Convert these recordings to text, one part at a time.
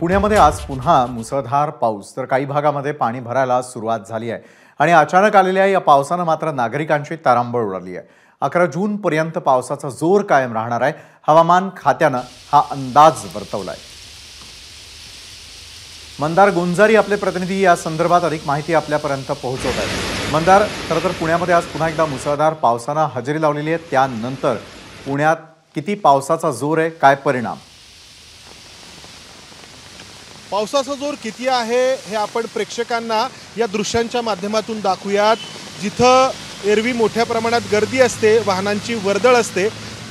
पुण्यामध्ये आज पुन्हा मुसळधार पाऊस तर काही भागामध्ये पाणी भरायला सुरुवात झाली आहे आणि अचानक आलेल्या या पावसानं मात्र नागरिकांची तारांबळ उडाली आहे। 11 जून पर्यंत पावसाचा जोर कायम राहणार आहे, हवामान खात्यानं हा अंदाज वर्तवलाय। मंदार गुंजारी आपले प्रतिनिधी या संदर्भात अधिक माहिती आपल्यापर्यंत पोहोचवत आहेत। मंदार, खरं तर पुण्यामध्ये आज पुन्हा एकदा मुसळधार पावसानं हजेरी लावलेली आहे, त्यानंतर पुण्यात किती पावसाचा जोर आहे, काय परिणाम? पावसाचा जोर किती आहे हे आपण प्रेक्षकांना या दृश्यांच्या माध्यमातून दाखवूयात। जिथं एरवी मोठ्या प्रमाणात गर्दी असते, वाहनांची वर्दळ असते,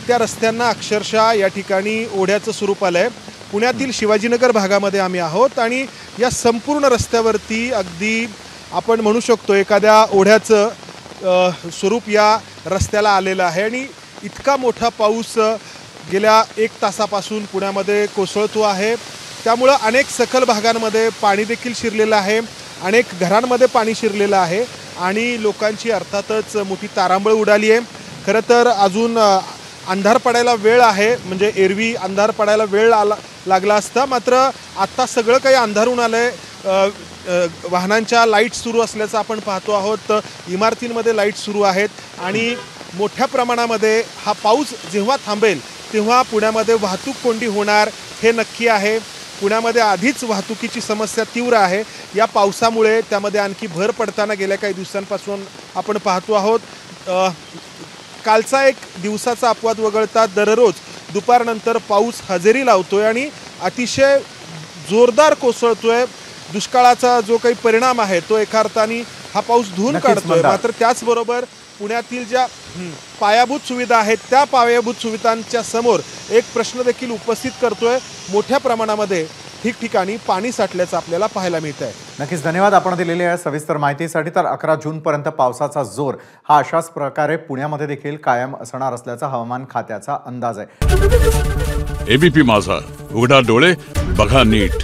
त्या रस्त्यांना अक्षरशः या ठिकाणी ओढ्याचं स्वरूप आलंय। पुण्यातील शिवाजीनगर भागामध्ये आम्ही आहोत आणि या संपूर्ण रस्त्यावरती अगदी आपण म्हणू शकतो एखाद्या ओढ्याचं स्वरूप या रस्त्याला आलेलं आहे आणि इतका मोठा पाऊस गेल्या 1 तासापासून पुण्यामध्ये कोसळतो आहे। त्यामुळे अनेक सखल भागांमध्ये पाणी देखील शिरलेलं आहे, अनेक घरांमध्ये पाणी शिरलेलं आहे आणि लोकांची अर्थातच मोठी तारांबळ उडाली आहे। खरं तर अजून अंधार पडायला वेळ आहे, म्हणजे एरवी अंधार पडायला वेळ लागला असता, मात्र आत्ता सगळं काही अंधारून आलंय। वाहनांच्या लाईट सुरू असल्याचं आपण पाहतो आहोत, इमारतींमध्ये लाईट सुरू आहेत आणि मोठ्या प्रमाणामध्ये हा पाऊस जेव्हा थांबेल तेव्हा पुण्यामध्ये वाहतूक कोंडी होणार हे नक्की आहे। पुण्यामध्ये आधीच वाहतुकीची समस्या तीव्र आहे, या पावसामुळे त्यामध्ये आणखी भर पडताना गेल्या काही दिवसांपासून आपण पाहतो आहोत। कालचा एक दिवसाचा अपवाद वगळता दररोज दुपारनंतर पाऊस हजेरी लावतोय आणि अतिशय जोरदार कोसळतोय। दुष्काळाचा जो काही परिणाम आहे तो एका अर्थाने हा पाऊस धुवून काढतोय, मात्र त्याचबरोबर पुण्यातील ज्या पायाभूत सुविधा आहेत त्या पायाभूत सुविधांच्या समोर एक प्रश्न देखील उपस्थित करतोय। मोठ्या प्रमाणामध्ये ठिकठिकाणी पाणी साठल्याचं आपल्याला पाहायला मिळत आहे। नक्कीच धन्यवाद आपण दिलेल्या सविस्तर माहितीसाठी। तर 11 जून पर्यंत पावसाचा जोर हा अशाच प्रकारे पुण्यामध्ये देखील कायम असणार असल्याचा हवामान खात्याचा अंदाज आहे। एबीपी माझा, उघडा डोळे बघा नीट।